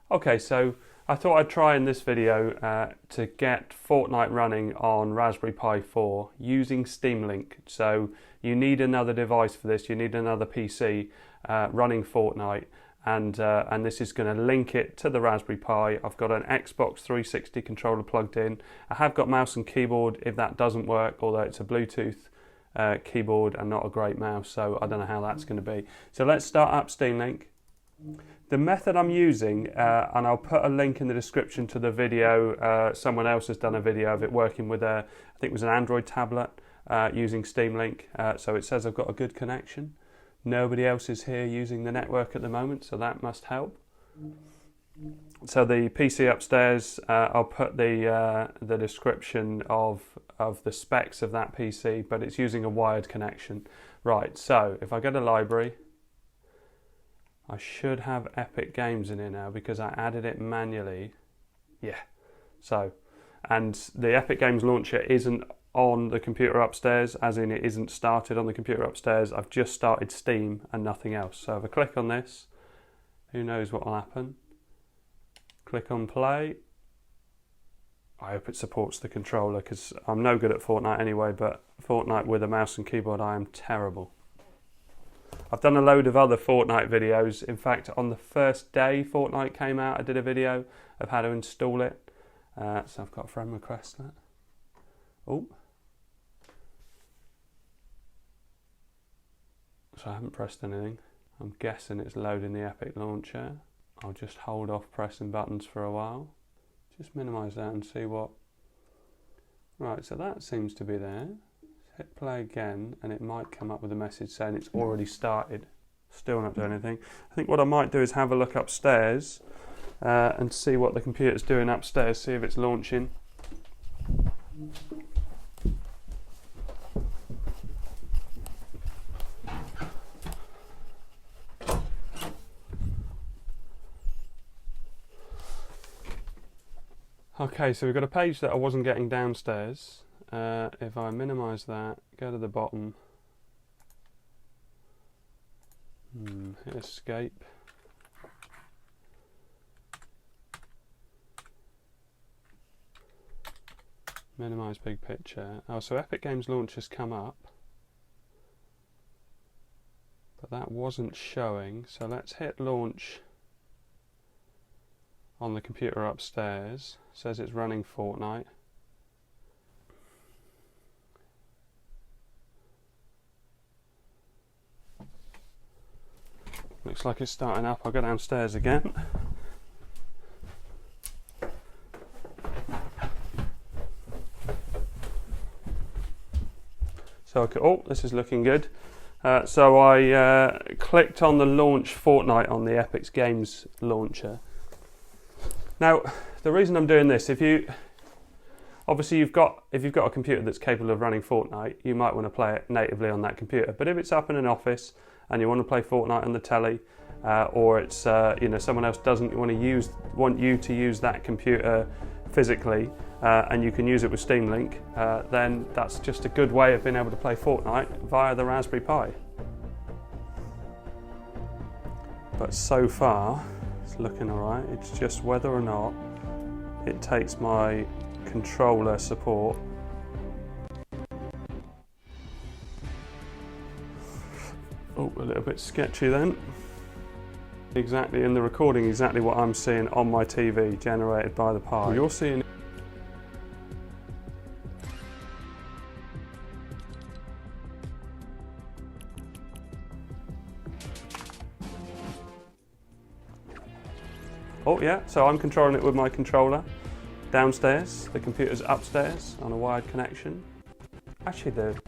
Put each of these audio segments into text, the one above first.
Okay, so I thought I'd try in this video to get Fortnite running on Raspberry Pi 4 using steamlink. So you need another device for this, you need another PC running Fortnite, and this is going to link it to the Raspberry Pi. I've got an Xbox 360 controller plugged in. I have got mouse and keyboard if that doesn't work, although it's a Bluetooth keyboard and not a great mouse, so I don't know how that's going to be. So let's start up Steamlink. The method I'm using, and I'll put a link in the description to the video, someone else has done a video of it working with I think it was an Android tablet using Steamlink, so it says I've got a good connection. Nobody else is here using the network at the moment, so that must help. So the PC upstairs, I'll put the description of the specs of that PC, but it's using a wired connection. Right, so if I go to library, I should have Epic Games in here now because I added it manually. Yeah, so, and the Epic Games launcher isn't on the computer upstairs, as in it isn't started on the computer upstairs. I've just started Steam and nothing else. So if I click on this, who knows what will happen. Click on play. I hope it supports the controller because I'm no good at Fortnite anyway, but Fortnite with a mouse and keyboard I am terrible. I've done a load of other Fortnite videos. In fact, on the first day Fortnite came out, I did a video of how to install it. So I've got a friend request that. Oh. So I haven't pressed anything. I'm guessing it's loading the Epic launcher. I'll just hold off pressing buttons for a while. Just minimise that and see what... Right, so that seems to be there. Hit play again and it might come up with a message saying it's already started. Still not doing anything. I think what I might do is have a look upstairs and see what the computer's doing upstairs, see if it's launching. Okay, so we've got a page that I wasn't getting downstairs. If I minimise that, go to the bottom, hit escape. Minimise big picture. Oh, so Epic Games Launch has come up, but that wasn't showing. So let's hit launch on the computer upstairs. It says it's running Fortnite. Looks like it's starting up. I'll go downstairs again. So, oh, this is looking good. So I clicked on the launch Fortnite on the Epic Games launcher. Now, the reason I'm doing this, if you've got a computer that's capable of running Fortnite, you might want to play it natively on that computer. But if it's up in an office and you want to play Fortnite on the telly, or it's someone else doesn't want you to use that computer physically, and you can use it with Steamlink, then that's just a good way of being able to play Fortnite via the Raspberry Pi. But so far, it's looking alright. It's just whether or not it takes my controller support. Oh, a little bit sketchy then. Exactly in the recording, exactly what I'm seeing on my TV generated by the Pi. You're seeing. Oh yeah, so I'm controlling it with my controller downstairs. The computer's upstairs on a wired connection. Actually, the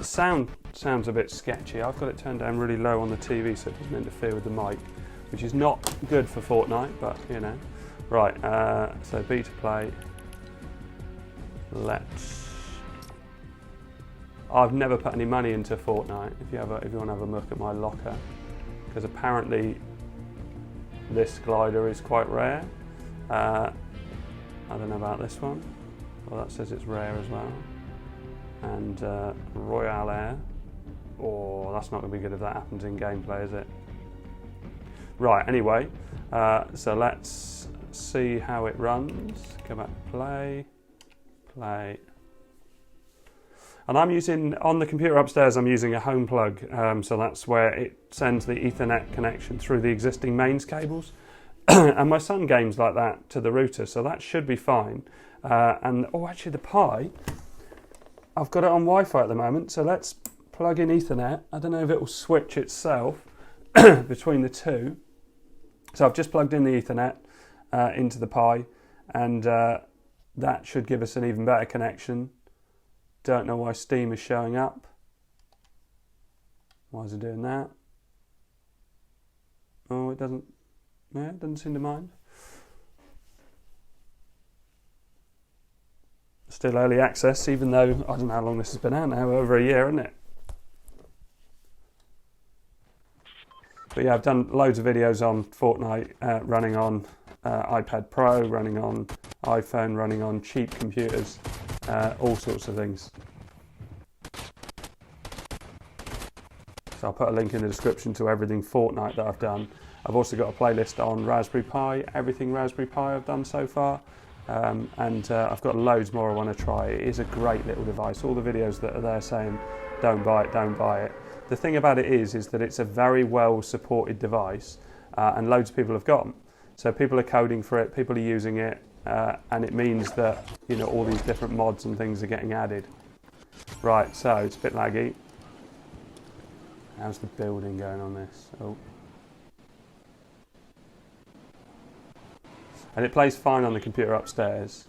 sound sounds a bit sketchy. I've got it turned down really low on the TV so it doesn't interfere with the mic, which is not good for Fortnite, but you know. Right, so BT play. I've never put any money into Fortnite. If you want to have a look at my locker, because apparently this glider is quite rare. I don't know about this one. Well, that says it's rare as well. And Royale Air. Oh, that's not going to be good if that happens in gameplay, is it? Right, anyway, So let's see how it runs. Go back to play. And I'm using, on the computer upstairs, I'm using a home plug. So that's where it sends the Ethernet connection through the existing mains cables. And my son games like that to the router, so that should be fine. And oh, actually the Pi, I've got it on Wi-Fi at the moment, so let's plug in Ethernet. I don't know if it will switch itself between the two. So I've just plugged in the Ethernet into the Pi, and that should give us an even better connection. Don't know why Steam is showing up. Why is it doing that? Oh, it doesn't. Yeah, it doesn't seem to mind. Still early access, even though I don't know how long this has been out now, over a year, isn't it? But yeah, I've done loads of videos on Fortnite running on iPad Pro, running on iPhone, running on cheap computers, all sorts of things. So I'll put a link in the description to everything Fortnite that I've done. I've also got a playlist on Raspberry Pi, everything Raspberry Pi I've done so far. And I've got loads more I want to try. It is a great little device. All the videos that are there saying, don't buy it, don't buy it. The thing about it is that it's a very well supported device, and loads of people have got them. So people are coding for it, people are using it, and it means that, you know, all these different mods and things are getting added. Right, so it's a bit laggy. How's the building going on this? Oh. And it plays fine on the computer upstairs.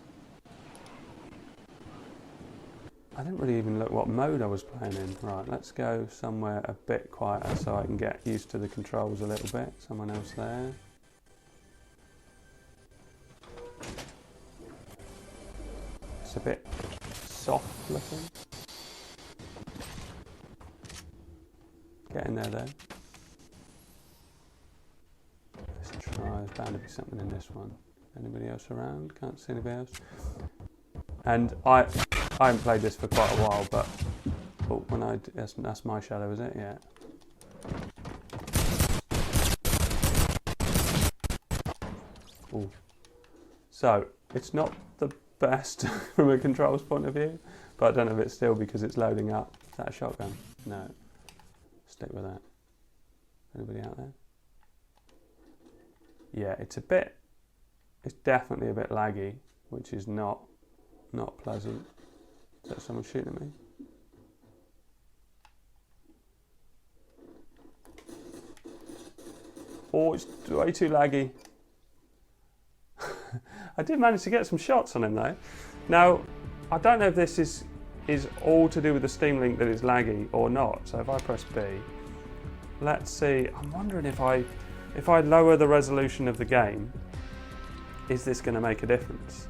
I didn't really even look what mode I was playing in. Right, let's go somewhere a bit quieter so I can get used to the controls a little bit. Someone else there. It's a bit soft looking. Get in there then. Let's try, there's bound to be something in this one. Anybody else around? Can't see anybody else. And I haven't played this for quite a while, but oh, when that's my shadow, is it? Yeah. Ooh. So it's not the best from a controls point of view, but I don't know if it's still because it's loading up. Is that a shotgun? No. Stick with that. Anybody out there? Yeah, it's definitely a bit laggy, which is not pleasant. Is that someone shooting at me? Oh, it's way too laggy. I did manage to get some shots on him though. Now, I don't know if this is all to do with the Steam Link that is laggy or not. So if I press B, let's see. I'm wondering if I lower the resolution of the game, is this going to make a difference?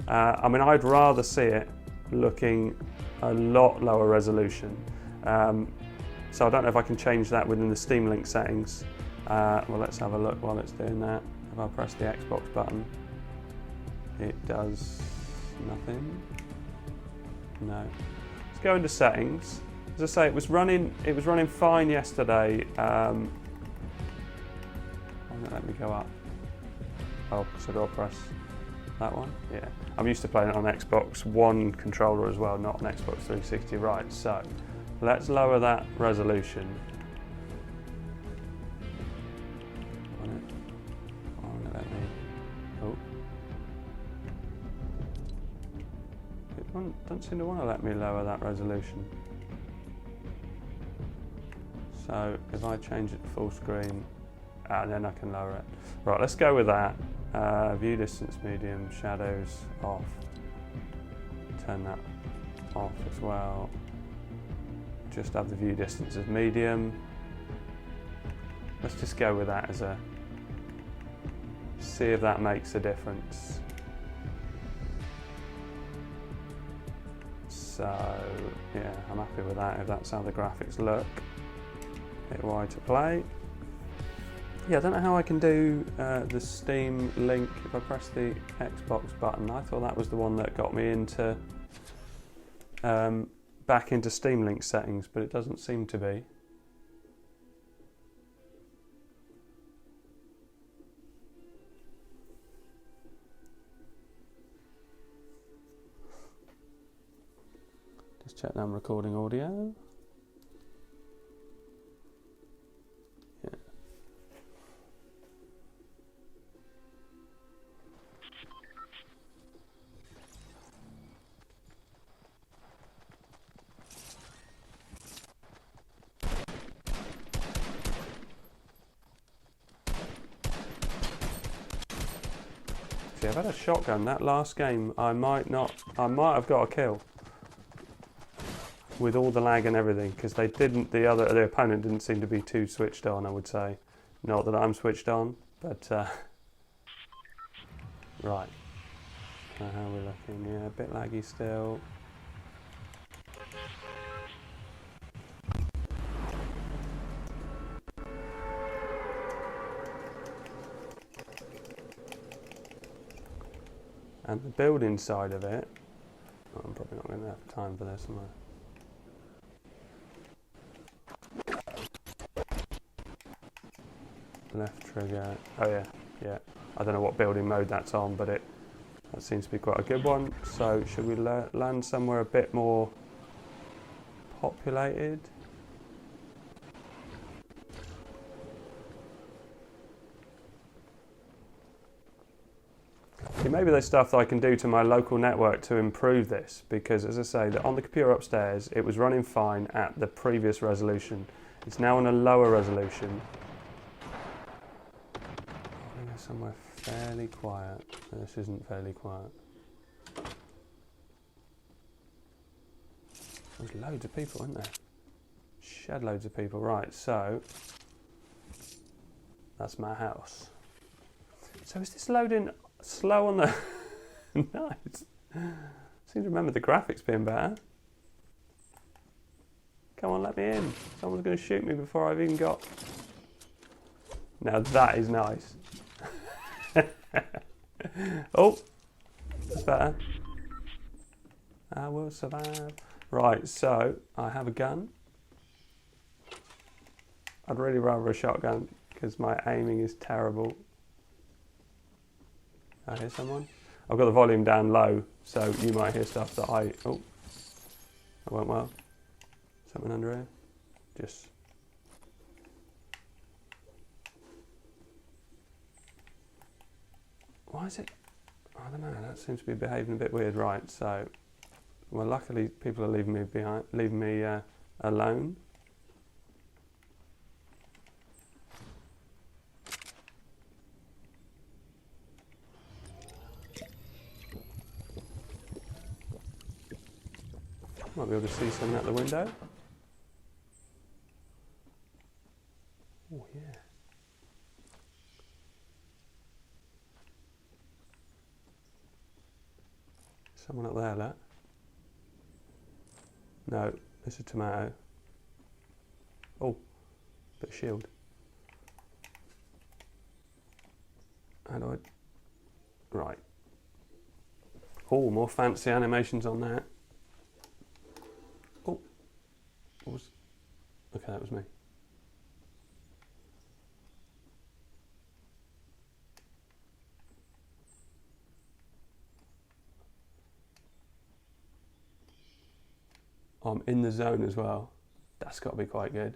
I mean, I'd rather see it looking a lot lower resolution. So I don't know if I can change that within the Steam Link settings. Well, let's have a look while it's doing that. If I press the Xbox button, it does nothing. No. Let's go into settings. As I say, it was running fine yesterday. Why won't let me go up? Oh, so do I press that one? Yeah. I'm used to playing it on Xbox One controller as well, not on Xbox 360. Right, so let's lower that resolution. Don't seem to want to let me lower that resolution. So if I change it to full screen, then I can lower it. Right, let's go with that. View distance medium, shadows off. Turn that off as well. Just have the view distance as medium. Let's just go with that as a, see if that makes a difference. So yeah, I'm happy with that if that's how the graphics look. Hit Y to play. Yeah, I don't know how I can do the Steam Link if I press the Xbox button. I thought that was the one that got me into back into Steam Link settings, but it doesn't seem to be. Let's check that I'm recording audio. Yeah. See, I've had a shotgun. That last game, I might have got a kill with all the lag and everything, because the opponent didn't seem to be too switched on, I would say. Not that I'm switched on, but right. So how are we looking? Yeah, a bit laggy still. And the building side of it, oh, I'm probably not going to have time for this, am I? Left trigger. Oh yeah, yeah. I don't know what building mode that's on, but that seems to be quite a good one. So should we land somewhere a bit more populated? See, maybe there's stuff that I can do to my local network to improve this, because as I say, on the computer upstairs, it was running fine at the previous resolution. It's now on a lower resolution. Somewhere fairly quiet. This isn't fairly quiet. There's loads of people, isn't there? Shed loads of people. Right, so that's my house. So is this loading slow on the... Nice. I seem to remember the graphics being better. Come on, let me in. Someone's going to shoot me before I've even got... Now that is nice. Oh, that's better. I will survive. Right, so I have a gun. I'd really rather a shotgun because my aiming is terrible. I hear someone. I've got the volume down low, so you might hear stuff that I... Oh, that went well. Something under here. Just... Why is it? I don't know, that seems to be behaving a bit weird. Right, so, well, luckily people are leaving me alone. Might be able to see something out the window. Oh, yeah. Someone up there, look. No, it's a tomato. Oh, bit of shield. How do I... Right. Oh, more fancy animations on that. Oh. What was... Okay, that was me. I'm in the zone as well. That's got to be quite good.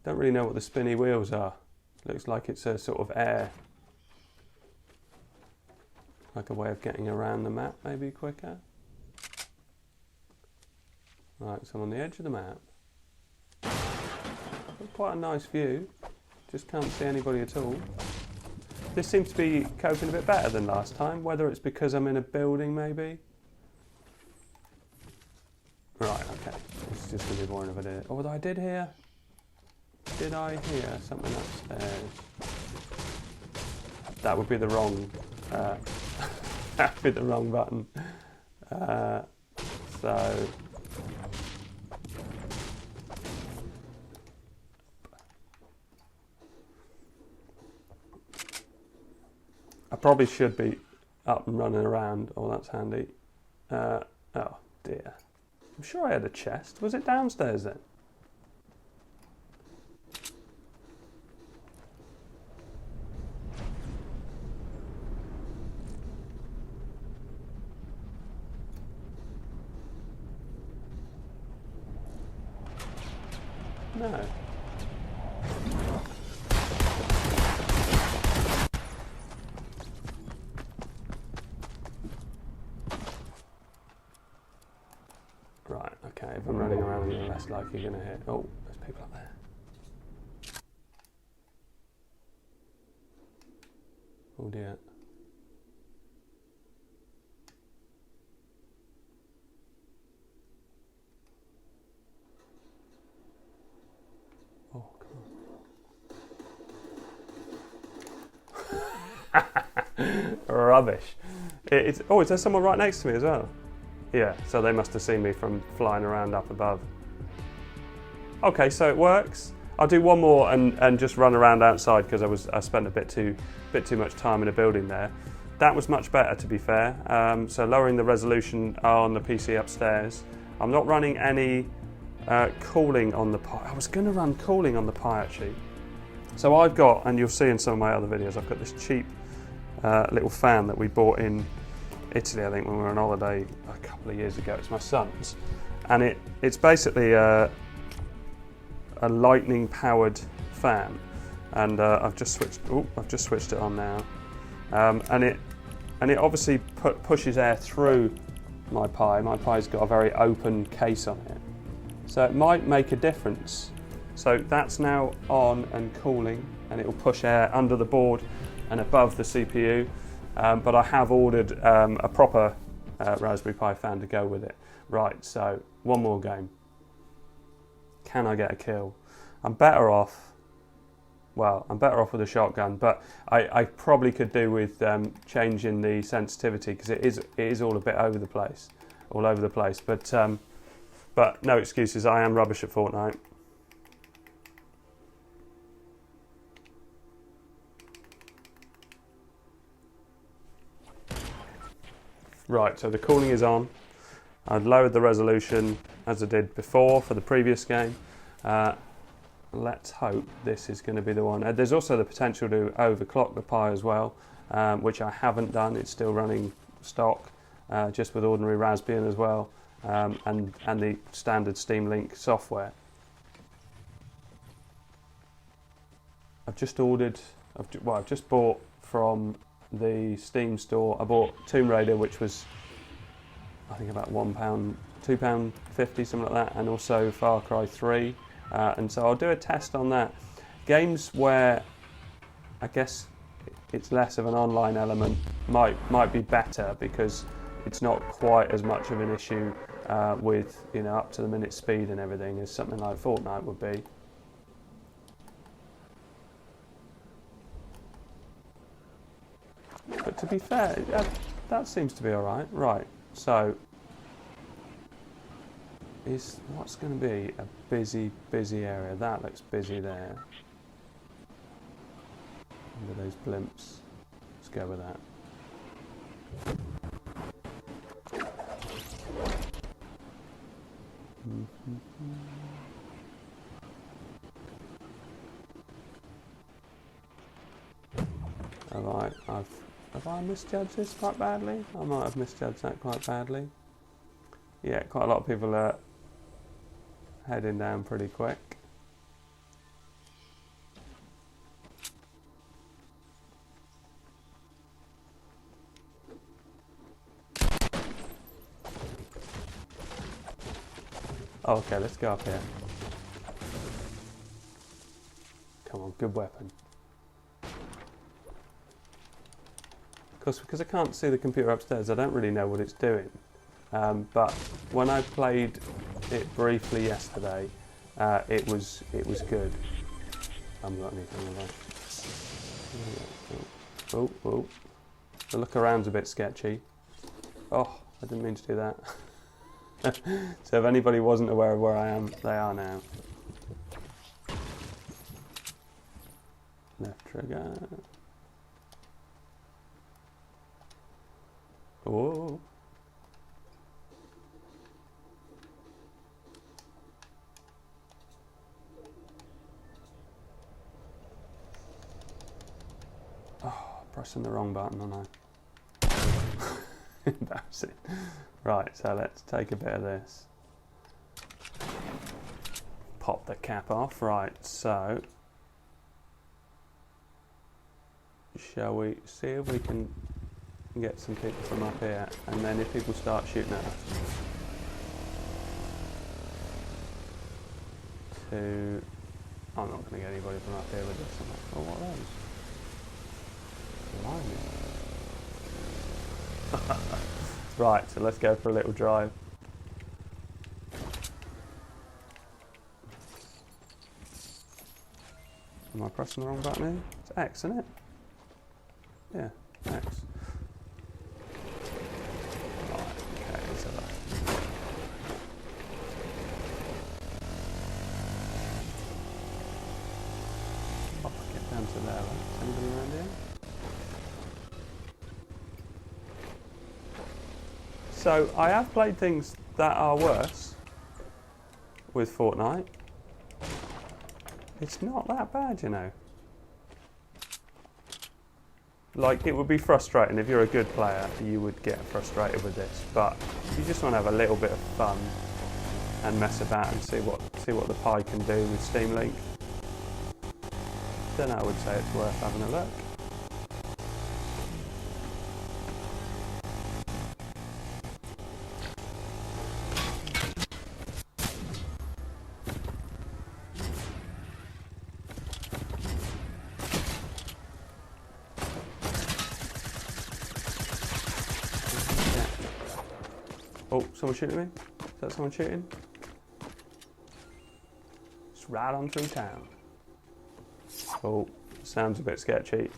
Don't really know what the spinny wheels are. Looks like it's a sort of air. Like a way of getting around the map, maybe quicker. Right, so I'm on the edge of the map. Quite a nice view. Just can't see anybody at all. This seems to be coping a bit better than last time, whether it's because I'm in a building maybe. Right, okay. This is just going to be boring if I did it. Oh, I did hear... Did I hear something upstairs? That would be the wrong... that would be the wrong button. So... I probably should be up and running around. Oh, that's handy. Oh dear. I'm sure I had a chest. Was it downstairs then? No. Right, okay, if I'm running around, you're less likely you're going to hit. Oh, there's people up there. Oh dear. Oh, come on. Rubbish. Oh, is there someone right next to me as well? Yeah, so they must have seen me from flying around up above. Okay, so it works. I'll do one more and just run around outside because I spent a bit too much time in a building there. That was much better, to be fair. So lowering the resolution on the PC upstairs. I'm not running any cooling on the Pi. I was going to run cooling on the Pi actually. So I've got, and you'll see in some of my other videos, I've got this cheap little fan that we bought in Italy, I think, when we were on holiday a couple of years ago. It's my son's, and it's basically a lightning powered fan, and I've just switched it on now, and it obviously pushes air through my Pi. My Pi's got a very open case on it, so it might make a difference. So that's now on and cooling, and it will push air under the board and above the CPU. But I have ordered a proper Raspberry Pi fan to go with it. Right, so one more game. Can I get a kill? I'm better off with a shotgun, but I probably could do with changing the sensitivity because it is all a bit all over the place. But no excuses. I am rubbish at Fortnite. Right, so the cooling is on. I've lowered the resolution as I did before for the previous game. Let's hope this is going to be the one. There's also the potential to overclock the Pi as well, which I haven't done. It's still running stock, just with ordinary Raspbian as well, and the standard steamlink software. I've just bought from the Steam store. I bought Tomb Raider, which was I think about £1, £2.50, something like that, and also Far Cry 3, and so I'll do a test on that. Games where I guess it's less of an online element might be better because it's not quite as much of an issue with up to the minute speed and everything as something like Fortnite would be. But to be fair, that seems to be all right. Right, so what's going to be a busy area? That looks busy there. Under those blimps. Let's go with that. Alright, have I misjudged this quite badly? I might have misjudged that quite badly. Yeah, quite a lot of people are heading down pretty quick. Oh, okay, let's go up here. Come on, good weapon. Because I can't see the computer upstairs, I don't really know what it's doing. But when I played it briefly yesterday, it was good. I haven't got anything there. Oh. The look around's a bit sketchy. Oh, I didn't mean to do that. So if anybody wasn't aware of where I am, they are now. Left trigger. Oh. Pressing the wrong button, aren't I? Embarrassing. Right, so let's take a bit of this. Pop the cap off. Right, so shall we see if we can get some people from up here, and then if people start shooting at us, I'm not going to get anybody from up here with this. Oh, what are those? Right, so let's go for a little drive. Am I pressing the wrong button here? It's X, isn't it? Yeah, X. Right, okay, so that's... I'll get down to there. Is anybody around here? So, I have played things that are worse with Fortnite. It's not that bad, you know. Like, it would be frustrating if you're a good player, you would get frustrated with this. But if you just want to have a little bit of fun and mess about and see what the Pi can do with steamlink, then I would say it's worth having a look. Oh, someone shooting me? Is that someone shooting? Just right on through town. Oh, sounds a bit sketchy.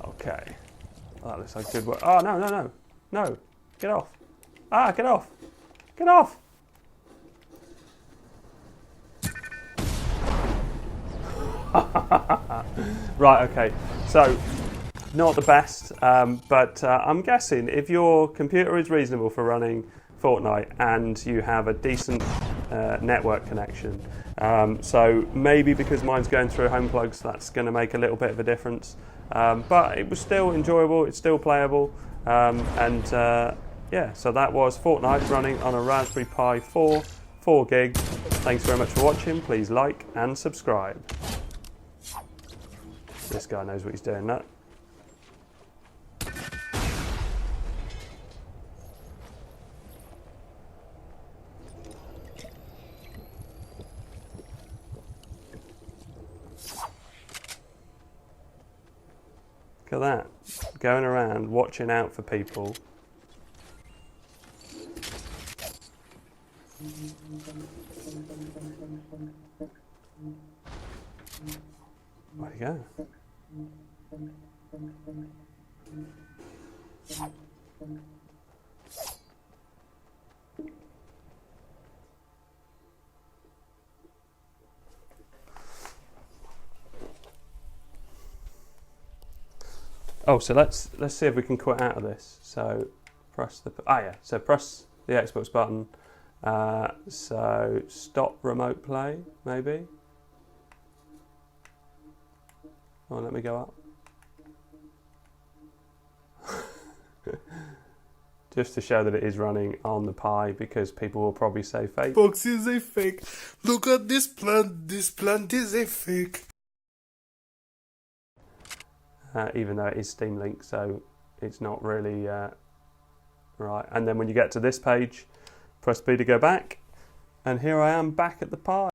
Okay. Oh, that looks like good work. Oh, no, no, no. No. Get off. Ah, get off. Get off. Right, okay, so not the best, but I'm guessing if your computer is reasonable for running Fortnite and you have a decent network connection, so maybe because mine's going through home plugs, that's going to make a little bit of a difference, but it was still enjoyable, it's still playable, yeah, so that was Fortnite running on a Raspberry Pi 4 gig. Thanks very much for watching. Please like and subscribe. This guy knows what he's doing, that. Look at that. Going around, watching out for people. Where'd he go? Oh, so let's see if we can quit out of this. So press the so press the Xbox button. So stop remote play, maybe. Oh, let me go up. Just to show that it is running on the Pi, because people will probably say fake. Box is a fake. Look at this plant. This plant is a fake. Even though it is steamlink, so it's not really right. And then when you get to this page, press B to go back. And here I am back at the Pi.